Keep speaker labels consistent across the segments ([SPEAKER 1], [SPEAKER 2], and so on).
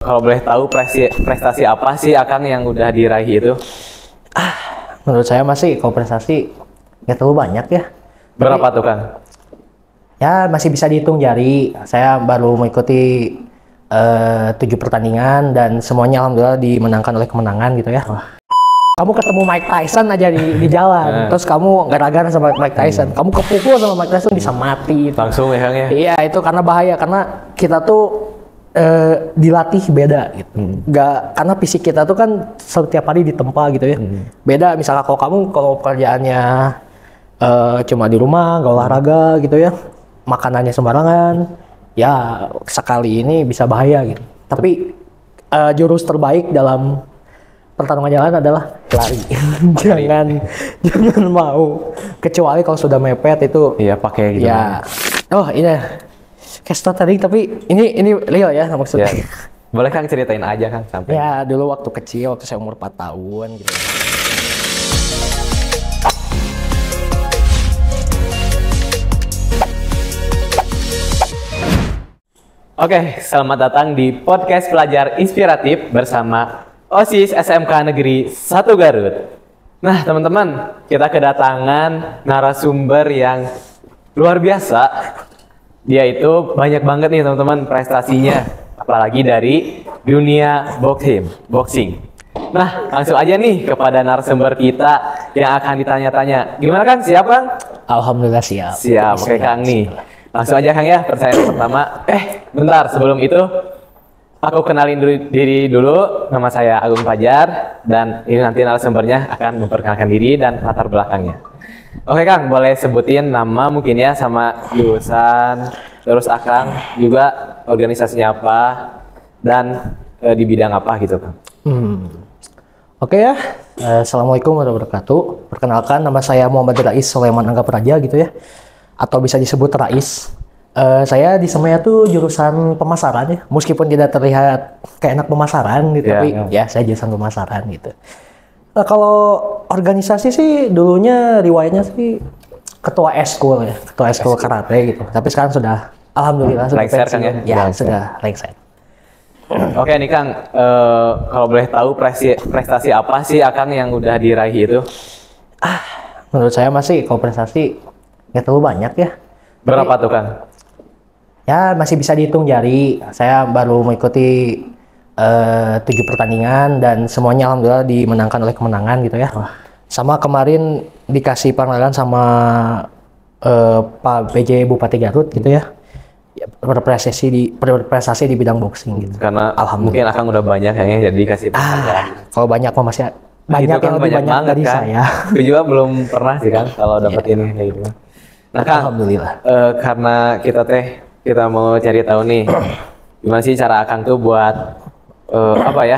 [SPEAKER 1] Kalau boleh tahu prestasi apa sih Akang yang udah diraih itu?
[SPEAKER 2] Menurut saya masih kalau prestasi nggak terlalu banyak ya.
[SPEAKER 1] Berapa tuh Kang?
[SPEAKER 2] Ya masih bisa dihitung jari. Saya baru mengikuti 7 pertandingan dan semuanya alhamdulillah dimenangkan oleh kemenangan gitu ya. Kamu ketemu Mike Tyson aja di jalan, terus kamu gara-gara sama Mike Tyson, kamu kepukul sama Mike Tyson bisa mati.
[SPEAKER 1] Langsung ya Kang ya?
[SPEAKER 2] Iya itu karena bahaya, karena kita tuh dilatih beda gitu. Karena fisik kita tuh kan setiap hari ditempa gitu ya. Beda misalnya kalau pekerjaannya cuma di rumah, nggak olahraga gitu ya, makanannya sembarangan, ya sekali ini bisa bahaya gitu. Tapi jurus terbaik dalam pertarungan jalan adalah lari. jangan mau, kecuali kalau sudah mepet itu.
[SPEAKER 1] Iya pakai gitu.
[SPEAKER 2] Ya, oh ini caster tadi, tapi ini real ya maksudnya.
[SPEAKER 1] Ya. Boleh Kang ceritain aja Kang sampai.
[SPEAKER 2] Ya dulu waktu kecil, waktu saya umur 4 tahun gitu.
[SPEAKER 1] Oke, selamat datang di podcast Pelajar Inspiratif bersama OSIS SMK Negeri 1 Garut. Nah teman-teman, kita kedatangan narasumber yang luar biasa. Dia itu banyak banget nih teman-teman prestasinya, apalagi dari dunia boxing. Nah langsung aja nih kepada narasumber kita yang akan ditanya-tanya. Gimana Kang, siap Kang?
[SPEAKER 2] Alhamdulillah siap.
[SPEAKER 1] Siap, oke Kang nih. Langsung aja Kang ya, pertanyaan pertama. Bentar, sebelum itu aku kenalin diri dulu. Nama saya Agung Fajar dan ini nanti narasumbernya akan memperkenalkan diri dan latar belakangnya. Oke Kang, boleh sebutin nama mungkin ya sama jurusan, terus Akang juga organisasinya apa dan di bidang apa gitu Kang.
[SPEAKER 2] Oke ya, Assalamualaikum warahmatullahi wabarakatuh. Perkenalkan, nama saya Muhammad Rais Sulaiman Angga Praja gitu ya, atau bisa disebut Rais. Saya di Semea tuh jurusan pemasaran ya, meskipun tidak terlihat kayak anak pemasaran gitu, tapi ya saya jurusan pemasaran gitu. Kalau organisasi sih dulunya riwayatnya sih ketua eskul ya, ketua eskul karate gitu. Tapi sekarang sudah alhamdulillah sudah
[SPEAKER 1] lengser Kang ya?
[SPEAKER 2] Ya sudah lengser.
[SPEAKER 1] Oke nih Kang, kalau boleh tahu prestasi apa sih Akang yang udah diraih itu?
[SPEAKER 2] Menurut saya masih kalau prestasi nggak terlalu banyak ya.
[SPEAKER 1] Berapa tuh Kang?
[SPEAKER 2] Ya masih bisa dihitung jari. Saya baru mengikuti 7 pertandingan dan semuanya alhamdulillah dimenangkan oleh kemenangan gitu ya. Sama kemarin dikasih penghargaan sama Pak PJ Bupati Garut gitu ya. Berprestasi di bidang boxing gitu.
[SPEAKER 1] Karena mungkin Akang udah banyak yang jadi dikasih penghargaan.
[SPEAKER 2] Kalau banyak mah masih banyak
[SPEAKER 1] itu kan
[SPEAKER 2] yang lebih banyak
[SPEAKER 1] banget
[SPEAKER 2] dari
[SPEAKER 1] kan?
[SPEAKER 2] saya.
[SPEAKER 1] Aku juga belum pernah sih Kang kalau dapetin kayak gitu. Nah Kang,
[SPEAKER 2] alhamdulillah.
[SPEAKER 1] Karena kita mau cari tahu nih gimana sih cara Akang tuh buat apa ya,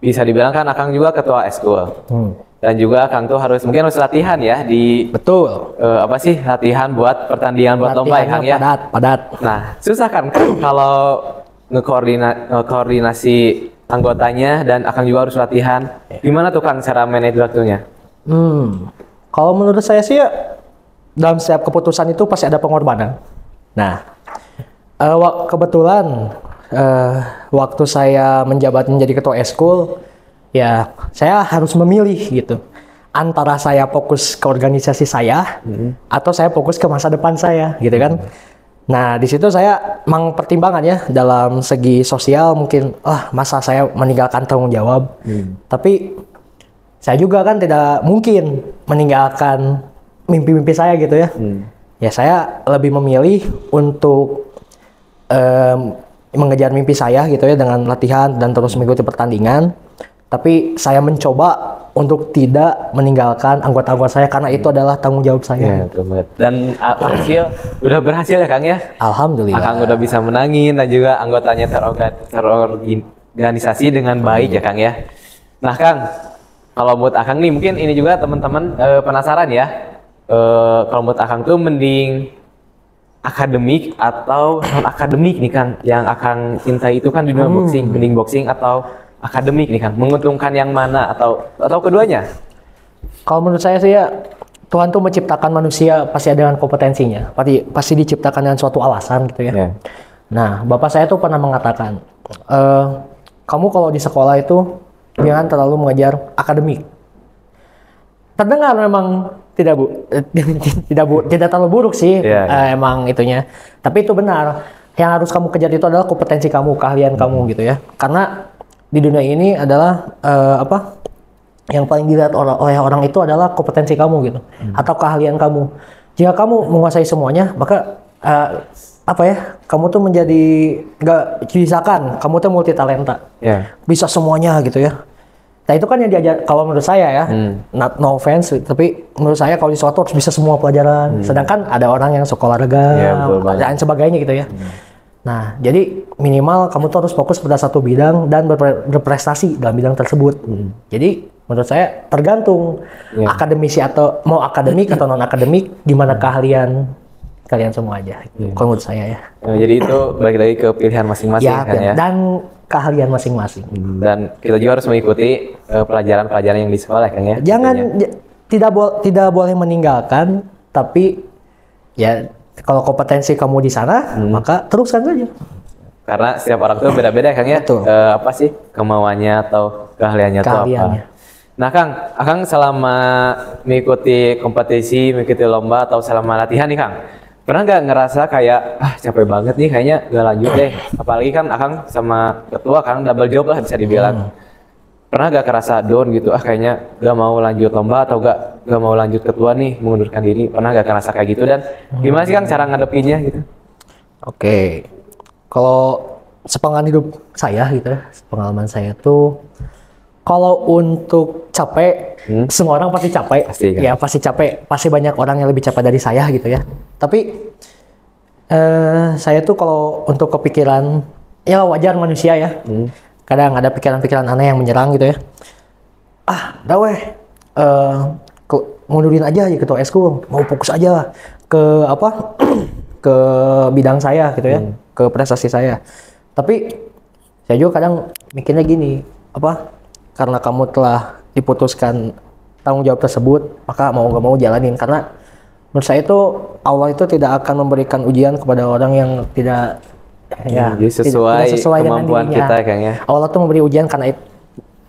[SPEAKER 1] bisa dibilang kan Akang juga ketua eskul dan juga Akang tuh mungkin harus latihan ya di
[SPEAKER 2] betul
[SPEAKER 1] apa sih latihan buat pertandingan buat lomba ya Kang ya.
[SPEAKER 2] Padat.
[SPEAKER 1] Nah susah kan kalau ngekoordinasi anggotanya dan Akang juga harus latihan. Gimana tuh Kang cara manage waktunya?
[SPEAKER 2] Kalau menurut saya sih ya, dalam setiap keputusan itu pasti ada pengorbanan. Nah, kebetulan waktu saya menjabat menjadi ketua eskul, ya saya harus memilih gitu antara saya fokus ke organisasi saya atau saya fokus ke masa depan saya, gitu kan? Nah, di situ saya memang pertimbangan ya dalam segi sosial mungkin, masa saya meninggalkan tanggung jawab, tapi saya juga kan tidak mungkin meninggalkan mimpi-mimpi saya gitu ya. Ya saya lebih memilih untuk mengejar mimpi saya gitu ya dengan latihan dan terus mengikuti pertandingan. Tapi saya mencoba untuk tidak meninggalkan anggota-anggota saya karena itu adalah tanggung jawab saya.
[SPEAKER 1] Dan udah berhasil ya Kang ya?
[SPEAKER 2] Alhamdulillah.
[SPEAKER 1] Akang udah bisa menangin dan juga anggotanya terorganisasi dengan baik ya Kang ya. Nah Kang, kalau buat Akang nih mungkin ini juga teman-teman penasaran ya. Kalau buat Akang tuh mending akademik atau non akademik nih Kang, yang Akang cintai itu kan di dunia boxing, mending boxing atau akademik nih Kang, menguntungkan yang mana atau keduanya?
[SPEAKER 2] Kalau menurut saya sih ya, Tuhan tuh menciptakan manusia pasti ada dengan kompetensinya, pasti diciptakan dengan suatu alasan gitu ya. Nah, bapak saya tuh pernah mengatakan kamu kalau di sekolah itu jangan terlalu mengejar akademik. Terdengar memang tidak terlalu buruk sih, emang itunya. Tapi itu benar. Yang harus kamu kejar itu adalah kompetensi kamu, keahlian kamu gitu ya. Karena di dunia ini adalah yang paling dilihat oleh orang itu adalah kompetensi kamu gitu, atau keahlian kamu. Jika kamu menguasai semuanya, maka kamu tuh menjadi nggak misalkan kamu tuh multi talenta, bisa semuanya gitu ya. Nah itu kan yang diajar kalau menurut saya ya, no offense, tapi menurut saya kalau di suatu harus bisa semua pelajaran. Sedangkan ada orang yang suka olahraga dan sebagainya gitu ya. Nah jadi minimal kamu tuh harus fokus pada satu bidang dan berprestasi dalam bidang tersebut. Jadi menurut saya tergantung akademisi atau mau akademik atau non akademik, gimana keahlian kalian semua aja. Kalau menurut saya ya. Jadi
[SPEAKER 1] itu balik lagi ke pilihan masing-masing kan ya.
[SPEAKER 2] Dan keahlian masing-masing.
[SPEAKER 1] Dan kita juga harus mengikuti pelajaran-pelajaran yang di sekolah kan ya.
[SPEAKER 2] Jangan tidak boleh meninggalkan, tapi ya kalau kompetensi kamu di sana maka teruskan saja.
[SPEAKER 1] Karena setiap orang tuh beda-beda kan ya. Apa sih kemauannya atau keahliannya itu apa. Nah Kang selama mengikuti kompetisi, mengikuti lomba atau selama latihan nih Kang, pernah nggak ngerasa kayak capek banget nih kayaknya gak lanjut deh, apalagi kan Akang sama ketua Kang double job lah bisa dibilang. Pernah nggak kerasa down gitu, kayaknya gak mau lanjut lomba atau gak mau lanjut ketua nih, mengundurkan diri, pernah nggak kerasa kayak gitu dan gimana sih Kang cara ngadepinnya gitu?
[SPEAKER 2] Oke, kalau sepengalaman hidup saya gitu ya, pengalaman saya tuh kalau untuk capek, semua orang pasti capek. Pasti, kan? Ya pasti capek. Pasti banyak orang yang lebih capek dari saya gitu ya. Tapi saya tuh kalau untuk kepikiran, ya wajar manusia ya. Kadang ada pikiran-pikiran aneh yang menyerang gitu ya. Dah weh, mundurin aja ya ketua eskul. Mau fokus aja ke ke bidang saya gitu ya, ke prestasi saya. Tapi saya juga kadang mikirnya gini, karena kamu telah diputuskan tanggung jawab tersebut, maka mau gak mau jalanin. Karena menurut saya itu Allah itu tidak akan memberikan ujian kepada orang yang tidak
[SPEAKER 1] sesuai kemampuan kita kayaknya.
[SPEAKER 2] Allah tuh memberi ujian karena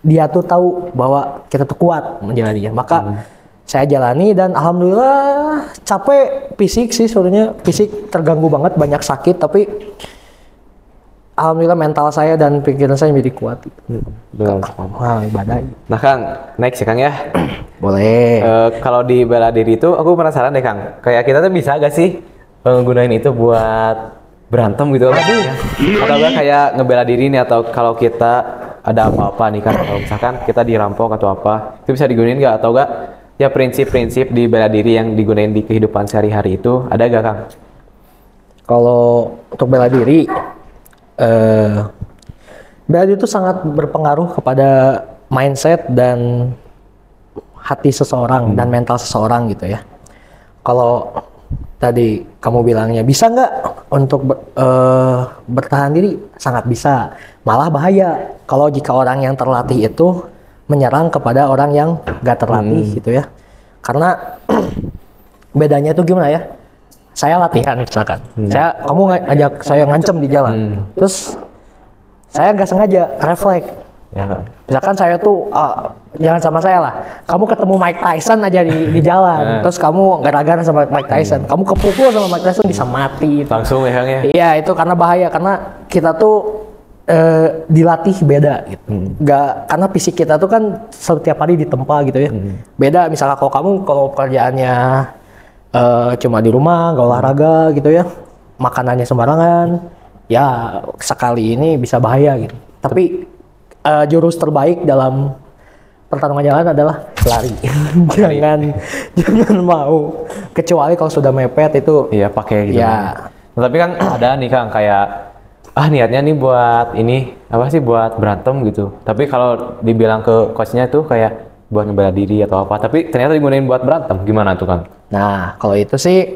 [SPEAKER 2] dia tuh tahu bahwa kita tuh kuat menjalaninya. Maka saya jalani dan alhamdulillah capek fisik sih sebenarnya, fisik terganggu banget, banyak sakit, tapi alhamdulillah mental saya dan pikiran saya menjadi kuat. Badai. Nah
[SPEAKER 1] Kang, next ya Kang ya.
[SPEAKER 2] Boleh.
[SPEAKER 1] Kalau di bela diri itu aku penasaran deh Kang. Kayak kita tuh bisa gak sih menggunakan itu buat berantem gitu loh? Atau gak kayak ngebela diri nih, atau kalau kita ada apa-apa nih kan, kalau misalkan kita dirampok atau apa, itu bisa digunain gak? Atau gak ya prinsip-prinsip di bela diri yang digunain di kehidupan sehari-hari itu ada gak Kang?
[SPEAKER 2] Kalau untuk bela diri, bela diri itu sangat berpengaruh kepada mindset dan hati seseorang dan mental seseorang gitu ya. Kalau tadi kamu bilangnya bisa nggak untuk bertahan diri, sangat bisa. Malah bahaya kalau jika orang yang terlatih itu menyerang kepada orang yang nggak terlatih gitu ya. Karena bedanya itu gimana ya? Saya latihan misalkan, kamu ngajak saya ngancem di jalan, terus saya nggak sengaja refleks. Misalkan saya tuh, jangan sama saya lah, kamu ketemu Mike Tyson aja di jalan, terus kamu gara-gara sama Mike Tyson, kamu kepukul sama Mike Tyson bisa mati.
[SPEAKER 1] Langsung ya Kang ya?
[SPEAKER 2] Iya itu karena bahaya, karena kita tuh dilatih beda gitu. Karena fisik kita tuh kan setiap hari ditempa gitu ya. Beda misalnya kalau pekerjaannya cuma di rumah, gak olahraga gitu ya, makanannya sembarangan, ya sekali ini bisa bahaya gitu. Tapi jurus terbaik dalam pertarungan jalan adalah lari. jangan mau, kecuali kalau sudah mepet itu.
[SPEAKER 1] Iya pakai gitu.
[SPEAKER 2] Ya.
[SPEAKER 1] Nah, tapi kan ada nih Kang kayak niatnya nih buat ini buat berantem gitu. Tapi kalau dibilang ke coachnya tuh kayak buat ngebela diri atau apa, tapi ternyata digunain buat berantem, gimana tuh Kang?
[SPEAKER 2] Nah kalau itu sih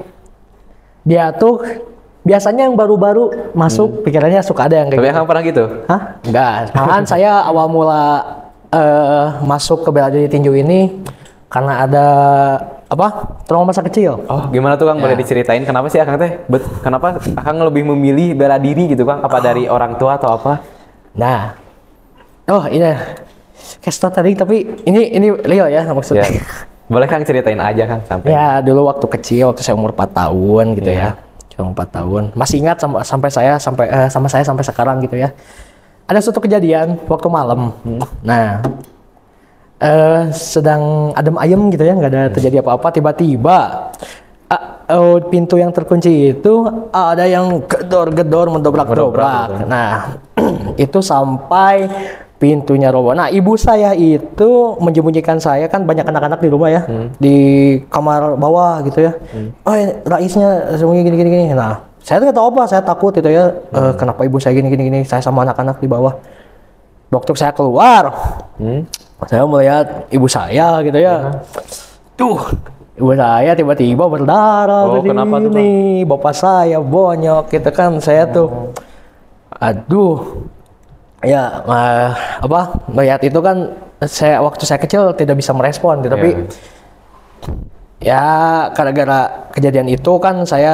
[SPEAKER 2] dia tuh biasanya yang baru-baru masuk pikirannya suka ada yang kayak
[SPEAKER 1] tapi
[SPEAKER 2] gitu.
[SPEAKER 1] Kang pernah gitu?
[SPEAKER 2] Enggak, malahan saya awal mula masuk ke bela diri tinju ini karena ada trauma masa kecil.
[SPEAKER 1] Gimana tuh Kang? Boleh diceritain kenapa sih Akang teh? Kenapa Akang lebih memilih bela diri gitu Kang? Apa dari orang tua atau apa?
[SPEAKER 2] Nah, Oh iya, kayak storytelling tapi ini real ya maksudnya.
[SPEAKER 1] Ya. Boleh Kang ceritain aja Kang sampai.
[SPEAKER 2] Ya dulu waktu kecil, waktu saya umur 4 tahun gitu ya. Cuma 4 tahun. Masih ingat sama saya sampai sekarang gitu ya. Ada suatu kejadian waktu malam. Nah, sedang adem ayem gitu ya, nggak ada terjadi apa-apa. Tiba-tiba pintu yang terkunci itu ada yang gedor-gedor mendobrak-dobrak. Nah, itu sampai pintunya roboh. Nah, ibu saya itu menyembunyikan saya, kan banyak anak-anak di rumah ya, di kamar bawah gitu ya. Oh, Raisnya sembunyi gini. Nah, saya nggak tahu apa, saya takut gitu ya. Kenapa ibu saya gini. Saya sama anak-anak di bawah. Waktu saya keluar, saya melihat ibu saya gitu ya. Tuh, ibu saya tiba-tiba berdarah.
[SPEAKER 1] Oh, kenapa tuh,
[SPEAKER 2] nih? Bapak saya bonyok gitu kan. Saya tuh, aduh. Ya, melihat itu kan waktu saya kecil tidak bisa merespon, gitu. Tapi ya gara-gara kejadian itu kan saya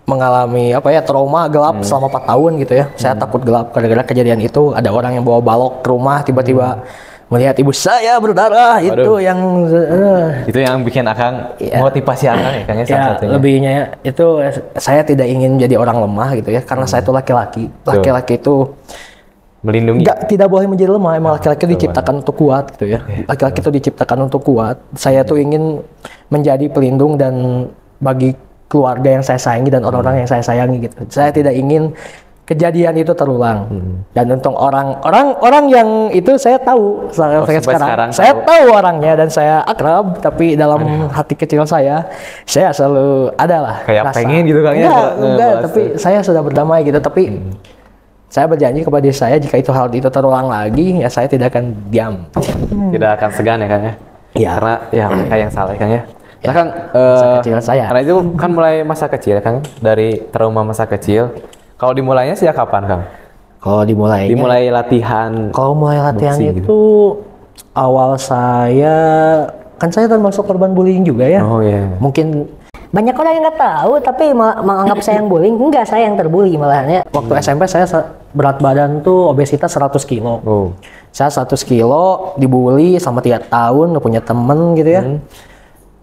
[SPEAKER 2] mengalami trauma gelap selama 4 tahun gitu ya. Saya takut gelap gara-gara kejadian itu. Ada orang yang bawa balok ke rumah tiba-tiba melihat ibu saya berdarah. Itu yang bikin Akang motivasi Akang ya Kang ya, salah satunya. Lebihnya itu saya tidak ingin menjadi orang lemah gitu ya, karena saya itu laki-laki. Laki-laki itu
[SPEAKER 1] melindungi.
[SPEAKER 2] Tidak boleh menjadi lemah, emang laki-laki diciptakan untuk kuat gitu ya. Laki-laki itu diciptakan untuk kuat. Saya tuh ingin menjadi pelindung dan bagi keluarga yang saya sayangi dan orang-orang yang saya sayangi gitu. Saya tidak ingin kejadian itu terulang. Dan untuk orang yang itu saya tahu sampai sekarang saya tahu orangnya dan saya akrab, tapi dalam hati kecil saya selalu adalah
[SPEAKER 1] kayak rasa, pengen gitu Kang
[SPEAKER 2] enggak, tapi saya sudah berdamai gitu. Tapi saya berjanji kepada diri saya, jika hal itu terulang lagi ya saya tidak akan diam,
[SPEAKER 1] tidak akan segan ya Kang ya.
[SPEAKER 2] Iya.
[SPEAKER 1] Karena ya mereka yang salah Kang ya. Nah Kang,
[SPEAKER 2] masa kecil saya.
[SPEAKER 1] Karena itu kan mulai masa kecil Kang, dari trauma masa kecil. Kalau dimulainya sejak kapan Kang?
[SPEAKER 2] Kalau dimulai
[SPEAKER 1] latihan.
[SPEAKER 2] Kalau mulai latihan itu
[SPEAKER 1] gitu.
[SPEAKER 2] Awal saya kan saya termasuk korban bullying juga ya.
[SPEAKER 1] Oh iya.
[SPEAKER 2] Mungkin banyak orang yang nggak tahu tapi menganggap saya yang bullying. Enggak, saya yang terbully malahannya. Waktu SMP saya berat badan tuh obesitas 100 kilo.
[SPEAKER 1] Oh.
[SPEAKER 2] Saya 100 kilo dibully sama 3 tahun, punya temen gitu ya.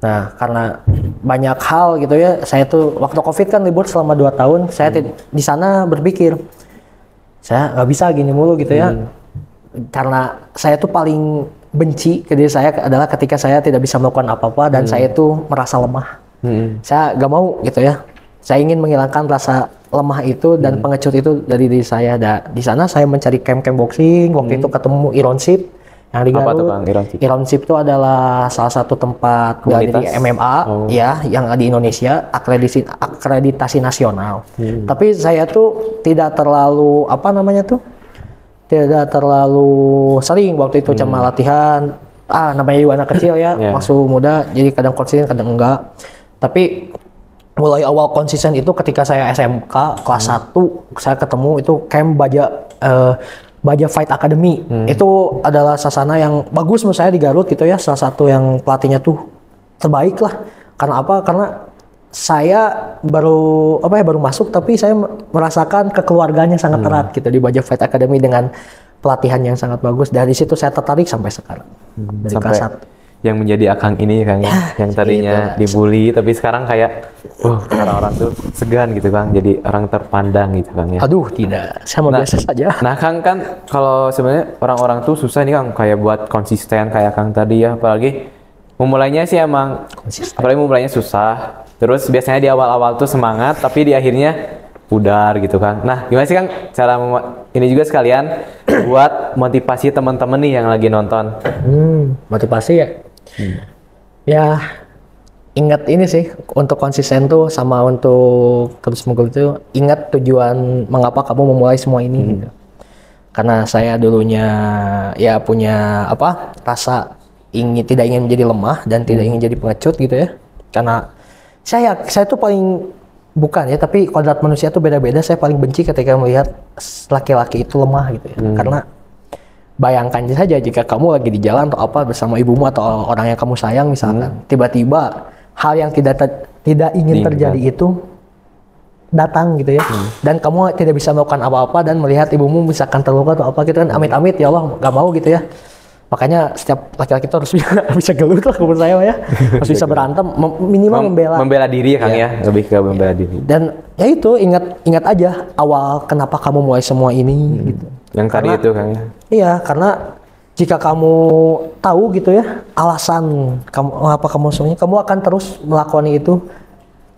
[SPEAKER 2] Nah, karena banyak hal gitu ya, saya tuh waktu COVID kan libur selama 2 tahun, saya di sana berpikir, saya nggak bisa gini mulu gitu ya. Karena saya tuh paling benci ke diri saya adalah ketika saya tidak bisa melakukan apa-apa dan saya tuh merasa lemah. Saya nggak mau gitu ya. Saya ingin menghilangkan rasa lemah itu dan pengecut itu dari diri saya. Di sana saya mencari camp-camp boxing, waktu itu ketemu Ironship. Yang di Garut.
[SPEAKER 1] Apa tuh Bang Ironship?
[SPEAKER 2] Ironship itu adalah salah satu tempat dari MMA ya yang di Indonesia, akreditasi nasional. Tapi saya tuh tidak terlalu tidak terlalu sering waktu itu, cuma latihan. Namanya juga anak kecil ya, masih muda, jadi kadang konsisten kadang enggak. Tapi mulai awal konsisten itu ketika saya SMK kelas 1 saya ketemu itu camp Baja Fight Academy. Itu adalah sasana yang bagus menurut saya di Garut gitu ya. Salah satu yang pelatihnya tuh terbaik lah. Karena apa? Karena saya baru masuk tapi saya merasakan kekeluarganya sangat erat gitu di Baja Fight Academy dengan pelatihan yang sangat bagus. Dari situ saya tertarik sampai sekarang. Dari
[SPEAKER 1] sampai
[SPEAKER 2] kelas 1.
[SPEAKER 1] Yang menjadi Akang ini Kang yang tadinya dibully tapi sekarang kayak orang-orang tuh segan gitu Kang, jadi orang terpandang gitu Kang ya.
[SPEAKER 2] Aduh, tidak, saya mau biasa saja.
[SPEAKER 1] Nah Kang, kan kalau sebenarnya orang-orang tuh susah nih Kang kayak buat konsisten kayak Kang tadi ya, apalagi memulainya sih emang apalagi memulainya susah. Terus biasanya di awal-awal tuh semangat tapi di akhirnya pudar gitu Kang. Nah, gimana sih Kang cara ini juga sekalian buat motivasi teman-teman nih yang lagi nonton?
[SPEAKER 2] Motivasi ya. Ya, ingat ini sih, untuk konsisten tuh sama untuk terus mengikuti itu, ingat tujuan mengapa kamu memulai semua ini gitu. Karena saya dulunya ya punya rasa tidak ingin menjadi lemah dan tidak ingin jadi pengecut gitu ya. Karena saya tuh paling bukan ya, tapi kodrat manusia tuh beda-beda. Saya paling benci ketika melihat laki-laki itu lemah gitu ya. Karena bayangkan saja jika kamu lagi di jalan atau apa bersama ibumu atau orang yang kamu sayang misalkan, tiba-tiba hal yang tidak ingin terjadi itu datang gitu ya. Dan kamu tidak bisa melakukan apa-apa dan melihat ibumu misalkan terluka atau apa gitu kan, amit-amit ya Allah nggak mau gitu ya. Makanya setiap laki-laki itu harus bisa gelut lah menurut saya ya. Harus bisa berantem, minimal
[SPEAKER 1] membela diri ya Kang ya, lebih ke membela diri.
[SPEAKER 2] Dan ya itu ingat aja awal kenapa kamu mulai semua ini gitu.
[SPEAKER 1] Yang tadi itu Kang ya.
[SPEAKER 2] Iya, karena jika kamu tahu gitu ya alasan kamu semuanya, kamu akan terus melakukan itu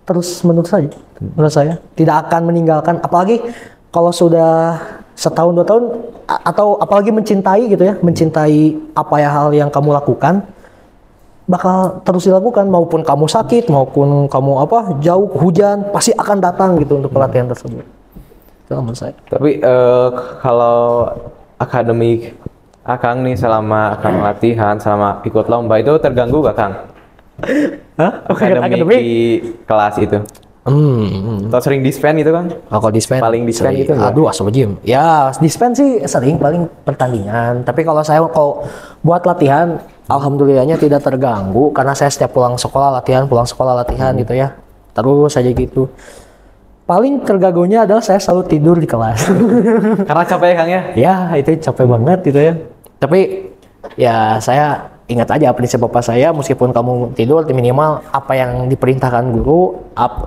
[SPEAKER 2] terus menurut saya tidak akan meninggalkan, apalagi kalau sudah setahun 2 tahun atau apalagi mencintai gitu ya, mencintai apa ya hal yang kamu lakukan bakal terus dilakukan, maupun kamu sakit maupun kamu jauh hujan pasti akan datang gitu untuk pelatihan tersebut. Itu menurut saya.
[SPEAKER 1] Tapi kalau akademik Akang nih selama Akang latihan sama ikut lomba itu terganggu gak Kang? Akademik di kelas itu? Atau sering dispen gitu kan?
[SPEAKER 2] Kalau dispen
[SPEAKER 1] paling dispen itu
[SPEAKER 2] aduh asal gym. Ya dispen sih sering, paling pertandingan. Tapi kalau buat latihan, alhamdulillahnya tidak terganggu karena saya setiap pulang sekolah latihan gitu ya. Terus aja gitu. Paling terganggunya adalah saya selalu tidur di kelas.
[SPEAKER 1] Karena capek ya Kang ya?
[SPEAKER 2] Ya itu capek banget gitu ya. Tapi ya saya ingat aja prinsip bapak saya, meskipun kamu tidur minimal apa yang diperintahkan guru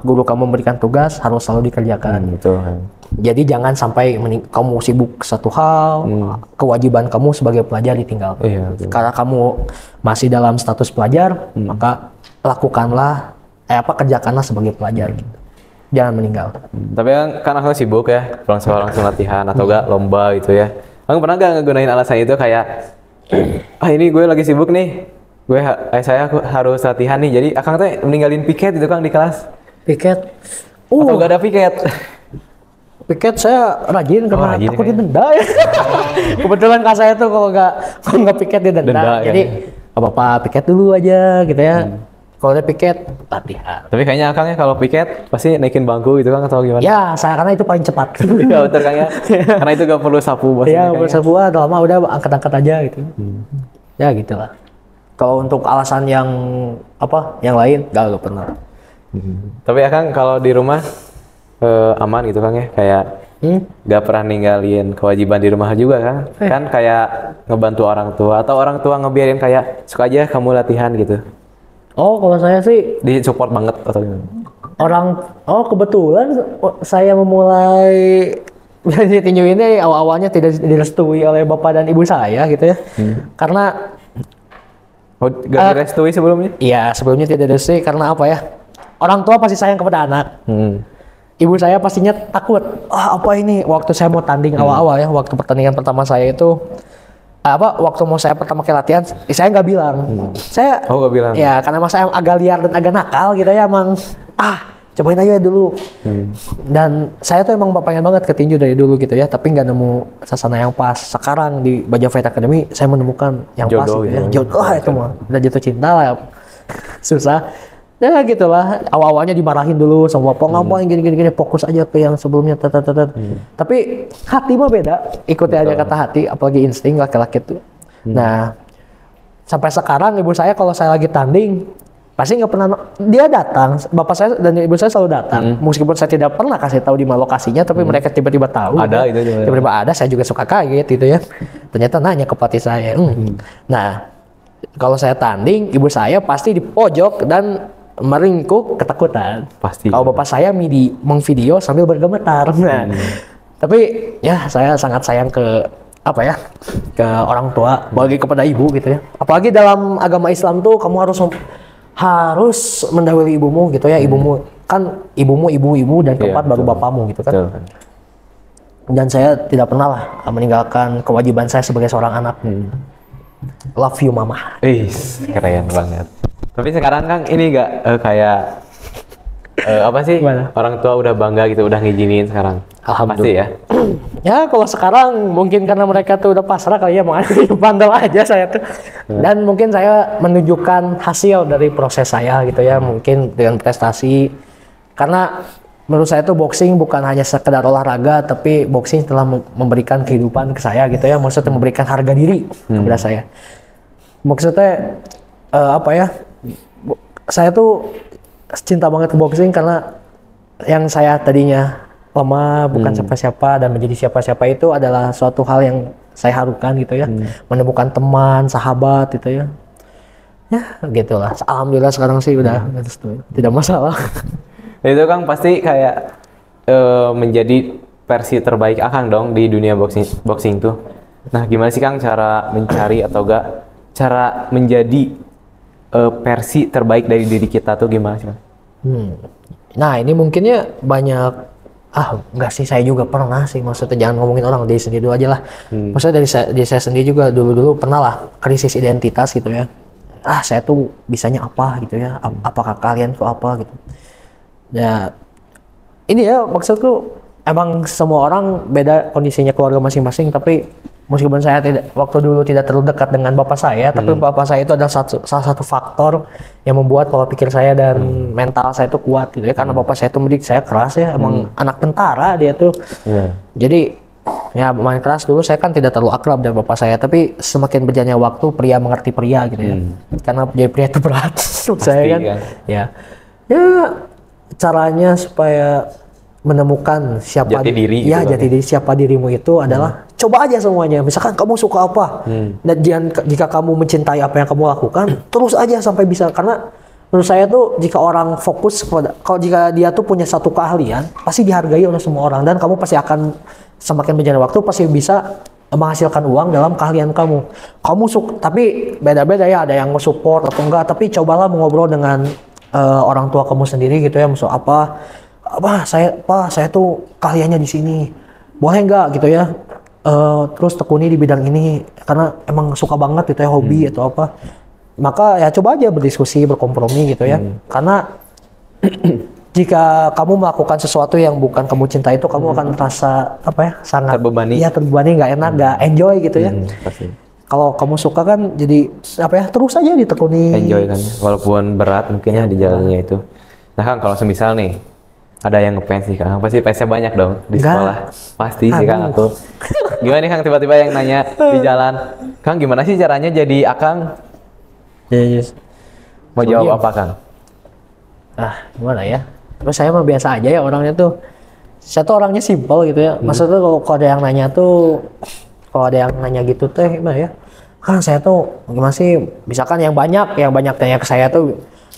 [SPEAKER 2] kamu memberikan tugas harus selalu dikerjakan.
[SPEAKER 1] Gitu.
[SPEAKER 2] Jadi jangan sampai kamu sibuk satu hal, kewajiban kamu sebagai pelajar ditinggalkan.
[SPEAKER 1] Iya,
[SPEAKER 2] karena kamu masih dalam status pelajar, maka lakukanlah kerjakanlah sebagai pelajar gitu. Jangan meninggalkan.
[SPEAKER 1] Tapi kan aku sibuk ya, pulang sekolah langsung latihan atau enggak lomba gitu ya. Kamu pernah nggak ngegunain alasan itu kayak ini gue lagi sibuk nih, saya harus latihan nih, jadi Akang teh meninggalin piket itu Kang di kelas?
[SPEAKER 2] Piket?
[SPEAKER 1] Atau nggak ada piket?
[SPEAKER 2] Piket saya rajin karena takut didenda ya. Kebetulan kak saya tuh kalau nggak piket didenda. Jadi apa-apa piket dulu aja gitu ya. Kalau ada piket latihan.
[SPEAKER 1] Tapi kayaknya Akang ya kalau piket pasti naikin bangku gitu Kang atau gimana?
[SPEAKER 2] Ya karena itu paling cepat.
[SPEAKER 1] Iya betul Kang ya. Karena itu gak perlu sapu bos.
[SPEAKER 2] Iya perlu sapu, lama udah angkat-angkat aja gitu. Ya gitulah. Kalau untuk alasan yang lain gak pernah.
[SPEAKER 1] Tapi Akang kalau di rumah aman gitu Kang ya, kayak gak pernah ninggalin kewajiban di rumah juga Kang. Kan kayak ngebantu orang tua atau orang tua ngebiarin kayak suka aja kamu latihan gitu.
[SPEAKER 2] Oh kalau saya sih
[SPEAKER 1] di support banget atau gimana?
[SPEAKER 2] Kebetulan saya memulai tinju ini awalnya tidak direstui oleh bapak dan ibu saya gitu ya. Karena
[SPEAKER 1] gak direstui sebelumnya?
[SPEAKER 2] Iya sebelumnya tidak direstui karena orang tua pasti sayang kepada anak. Ibu saya pastinya takut. Apa ini? Waktu saya mau tanding awal-awal ya, waktu pertandingan pertama saya itu waktu mau saya pertama kali latihan, saya nggak bilang. Saya
[SPEAKER 1] nggak bilang.
[SPEAKER 2] Ya karena saya agak liar dan agak nakal gitu ya, emang cobain aja dulu. Dan saya tuh emang pengen banget ke tinju dari dulu gitu ya, tapi nggak nemu sasana yang pas. Sekarang di Baja Fight Academy saya menemukan yang
[SPEAKER 1] jodoh,
[SPEAKER 2] pas gitu ya. Jodoh itu mah udah jatuh cinta lah. Susah. Ya gitulah, awal-awalnya dimarahin dulu sama bapak, ngapain gini-gini, fokus aja ke yang sebelumnya. Tapi hati mah beda, ikuti aja kata hati, apalagi insting laki-laki itu. Nah, sampai sekarang ibu saya kalau saya lagi tanding, pasti nggak pernah, dia datang, bapak saya dan ibu saya selalu datang. Meskipun saya tidak pernah kasih tahu di mana lokasinya, tapi mereka tiba-tiba tahu.
[SPEAKER 1] Ada itu juga.
[SPEAKER 2] Tiba-tiba ada, saya juga suka kaget gitu ya. Ternyata nanya ke pelatih saya. Nah, kalau saya tanding, ibu saya pasti di pojok dan meringkuk ketakutan.
[SPEAKER 1] Pasti.
[SPEAKER 2] Kalau bapak saya mengvideo sambil bergemetar. Nah, tapi ya saya sangat sayang ke ke orang tua, apalagi kepada ibu gitu ya. Apalagi dalam agama Islam tuh kamu harus mendahului ibumu gitu ya. Ibumu kan ibu dan keempat baru bapamu gitu kan. Betul. Dan saya tidak pernah lah meninggalkan kewajiban saya sebagai seorang anak. Love you mama.
[SPEAKER 1] Keren banget. Tapi sekarang Kang ini gak kayak orang tua udah bangga gitu, udah ngizinin sekarang? Pasti ya?
[SPEAKER 2] Ya kalau sekarang mungkin karena mereka tuh udah pasrah kali ya, bandel aja saya tuh. Dan mungkin saya menunjukkan hasil dari proses saya gitu ya, mungkin dengan prestasi. Karena menurut saya tuh boxing bukan hanya sekedar olahraga, tapi boxing telah memberikan kehidupan ke saya gitu ya, maksudnya memberikan harga diri kepada saya. Maksudnya saya tuh cinta banget ke boxing karena yang saya tadinya lemah, bukan siapa-siapa dan menjadi siapa-siapa itu adalah suatu hal yang saya harukan gitu ya. Menemukan teman, sahabat gitu ya. Ya, gitulah. Alhamdulillah sekarang sih udah tidak masalah.
[SPEAKER 1] Itu Kang pasti kayak menjadi versi terbaik Akang dong di dunia boxing tuh. Nah, gimana sih Kang cara mencari atau enggak cara menjadi versi terbaik dari diri kita tuh gimana sih Kang?
[SPEAKER 2] Nah, ini mungkinnya banyak enggak sih, saya juga pernah sih, maksudnya jangan ngomongin orang, diri sendiri dulu aja lah. Maksudnya dari saya sendiri juga dulu pernah lah krisis identitas gitu ya. Saya tuh bisanya apa gitu ya, apakah kalian tuh apa gitu. Ya, ini ya maksudku emang semua orang beda kondisinya keluarga masing-masing, tapi meskipun saya waktu dulu tidak terlalu dekat dengan bapak saya, tapi bapak saya itu adalah salah satu faktor yang membuat pola pikir saya dan mental saya itu kuat gitu ya, karena bapak saya itu mendidik saya keras ya, emang anak tentara dia tuh. Jadi ya main keras dulu, saya kan tidak terlalu akrab dengan bapak saya, tapi semakin berjalannya waktu pria mengerti pria gitu ya, karena jadi pria itu berat menurut saya kan. Ya caranya supaya menemukan siapa
[SPEAKER 1] jati diri
[SPEAKER 2] ya
[SPEAKER 1] gitu
[SPEAKER 2] jati diri siapa dirimu itu adalah coba aja semuanya. Misalkan kamu suka apa dan jika kamu mencintai apa yang kamu lakukan, terus aja sampai bisa. Karena menurut saya tuh jika orang fokus kalau jika dia tuh punya satu keahlian, pasti dihargai oleh semua orang dan kamu pasti akan semakin berjalan waktu pasti bisa menghasilkan uang dalam keahlian kamu. Tapi beda-beda ya, ada yang support atau enggak, tapi cobalah mengobrol dengan orang tua kamu sendiri gitu ya, maksud saya tuh keahliannya di sini, boleh nggak gitu ya, terus tekuni di bidang ini karena emang suka banget gitu ya, hobi atau apa. Maka ya coba aja berdiskusi, berkompromi gitu ya, karena jika kamu melakukan sesuatu yang bukan kamu cintai itu, kamu akan merasa sangat terbebani, nggak enak, nggak enjoy gitu ya.
[SPEAKER 1] Pasti.
[SPEAKER 2] Kalau kamu suka kan jadi terus aja ditekuni,
[SPEAKER 1] enjoy kan, walaupun berat mungkinnya di jalannya itu. Nah Kang, kalau semisal nih ada yang ngefans sih Kang, pasti fansnya banyak dong di sekolah. Pasti sih Kang aku. Gimana nih Kang, tiba-tiba yang nanya di jalan, Kang gimana sih caranya jadi Akang?
[SPEAKER 2] Yes.
[SPEAKER 1] Mau jawab apa Kang?
[SPEAKER 2] Gimana ya? Terus saya mah biasa aja ya orangnya tuh. Saya tuh orangnya simpel gitu ya. Maksudnya kalau ada yang nanya tuh, kalau ada yang nanya gitu tuh gimana ya? Kan saya tuh gimana sih? Misalkan yang banyak tanya ke saya tuh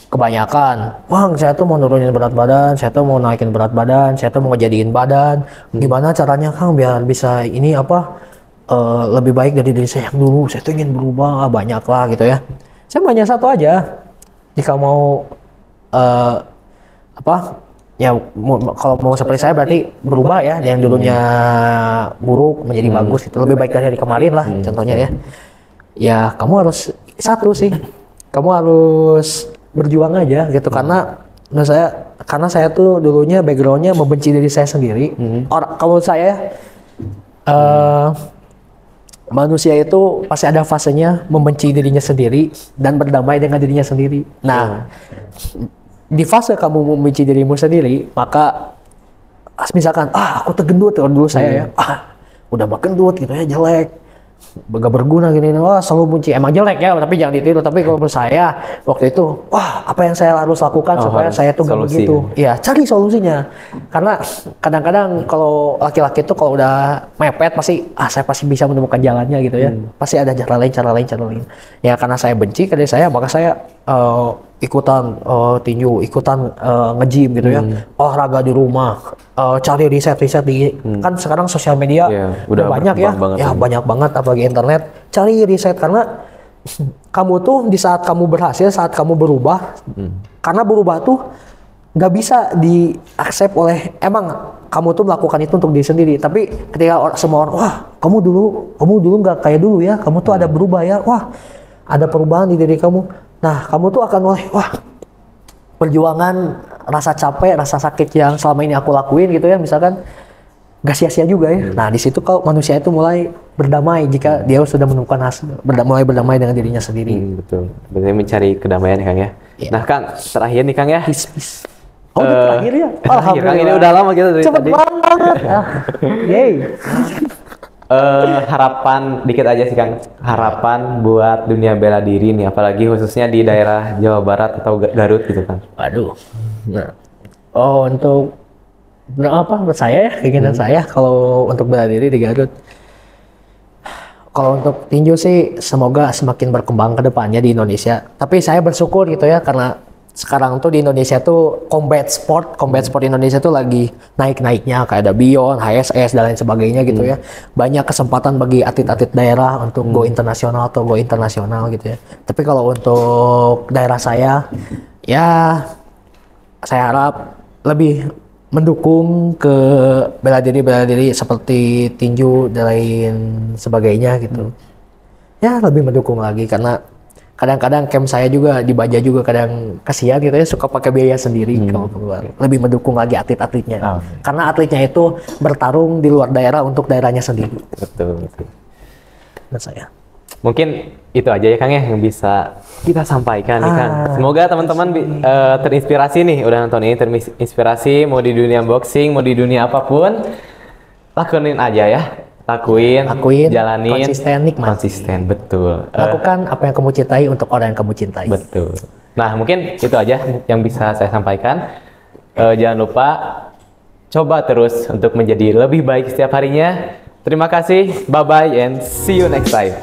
[SPEAKER 2] kebanyakan, Bang, saya tuh mau nurunin berat badan, saya tuh mau naikin berat badan, saya tuh mau ngejadiin badan. Gimana caranya Kang biar bisa ini lebih baik dari diri saya yang dulu. Saya tuh ingin berubah, banyak lah gitu ya. Saya hanya satu aja. Jika mau kalau mau seperti saya berarti berubah ya, yang dulunya buruk menjadi bagus itu, lebih baik dari kemarin lah contohnya ya. Ya kamu harus satu sih, kamu harus berjuang aja gitu, karena saya tuh dulunya backgroundnya membenci diri saya sendiri. Kalau saya manusia itu pasti ada fasenya membenci dirinya sendiri dan berdamai dengan dirinya sendiri. Nah, di fase kamu membenci dirimu sendiri, maka misalkan aku tergendut dulu saya ya, udah makin gendut gitu ya, jelek, gak berguna gini, selalu benci, emang jelek ya, tapi jangan ditiru. Tapi kalau menurut saya waktu itu, apa yang saya harus lakukan supaya saya tuh gak begitu? Ya cari solusinya, karena kadang-kadang kalau laki-laki tuh kalau udah mepet pasti, saya pasti bisa menemukan jalannya gitu ya, pasti ada cara lain. Ya karena saya benci ke diri saya, maka saya ikutan tinju, ikutan nge-gym gitu ya, olahraga di rumah, cari riset di kan sekarang sosial media udah banyak ya, banyak banget apalagi internet. Cari riset, karena kamu tuh di saat kamu berhasil, saat kamu berubah, karena berubah tuh nggak bisa diaksep oleh, emang kamu tuh melakukan itu untuk diri sendiri, tapi ketika semua orang, kamu dulu nggak kayak dulu ya, kamu tuh ada berubah ya, ada perubahan di diri kamu. Nah, kamu tuh akan perjuangan, rasa capek, rasa sakit yang selama ini aku lakuin gitu ya, misalkan gak sia-sia juga ya. Nah, di situ kalau manusia itu mulai berdamai jika dia sudah menemukan hasil, mulai berdamai dengan dirinya sendiri.
[SPEAKER 1] Betul. Berarti mencari kedamaian Kang ya. Nah, Kang, terakhir nih Kang ya.
[SPEAKER 2] Peace. Udah terakhir ya?
[SPEAKER 1] Alhamdulillah. Kang, ini udah lama gitu dari
[SPEAKER 2] cepet
[SPEAKER 1] tadi.
[SPEAKER 2] banget. Yeay.
[SPEAKER 1] Harapan dikit aja sih Kang, harapan buat dunia bela diri nih, apalagi khususnya di daerah Jawa Barat atau Garut gitu Kang.
[SPEAKER 2] Waduh. Nah, untuk Menurut saya ya, keinginan saya kalau untuk bela diri di Garut. Kalau untuk tinju sih semoga semakin berkembang ke depannya di Indonesia. Tapi saya bersyukur gitu ya karena sekarang tuh di Indonesia tuh combat sport Indonesia tuh lagi naik-naiknya, kayak ada Beyond, HSS dan lain sebagainya gitu ya. Banyak kesempatan bagi atlet-atlet daerah untuk go internasional atau go internasional gitu ya. Tapi kalau untuk daerah saya ya saya harap lebih mendukung ke bela diri seperti tinju dan lain sebagainya gitu. Ya lebih mendukung lagi karena kadang-kadang camp saya juga di Baja juga kadang kasihan gitu ya, suka pakai biaya sendiri kalau keluar. Lebih mendukung lagi atlet-atletnya. Karena atletnya itu bertarung di luar daerah untuk daerahnya sendiri.
[SPEAKER 1] Betul.
[SPEAKER 2] Menurut saya.
[SPEAKER 1] Mungkin itu aja ya Kang ya yang bisa kita sampaikan nih Kang. Semoga teman-teman terinspirasi nih udah nonton ini, terinspirasi mau di dunia boxing, mau di dunia apapun, lakuin aja ya. Lakuin, jalanin,
[SPEAKER 2] konsisten, nikmati.
[SPEAKER 1] Konsisten, betul.
[SPEAKER 2] Lakukan apa yang kamu cintai untuk orang yang kamu cintai.
[SPEAKER 1] Betul. Nah, mungkin itu aja yang bisa saya sampaikan. Jangan lupa coba terus untuk menjadi lebih baik setiap harinya. Terima kasih, bye-bye, and see you next time.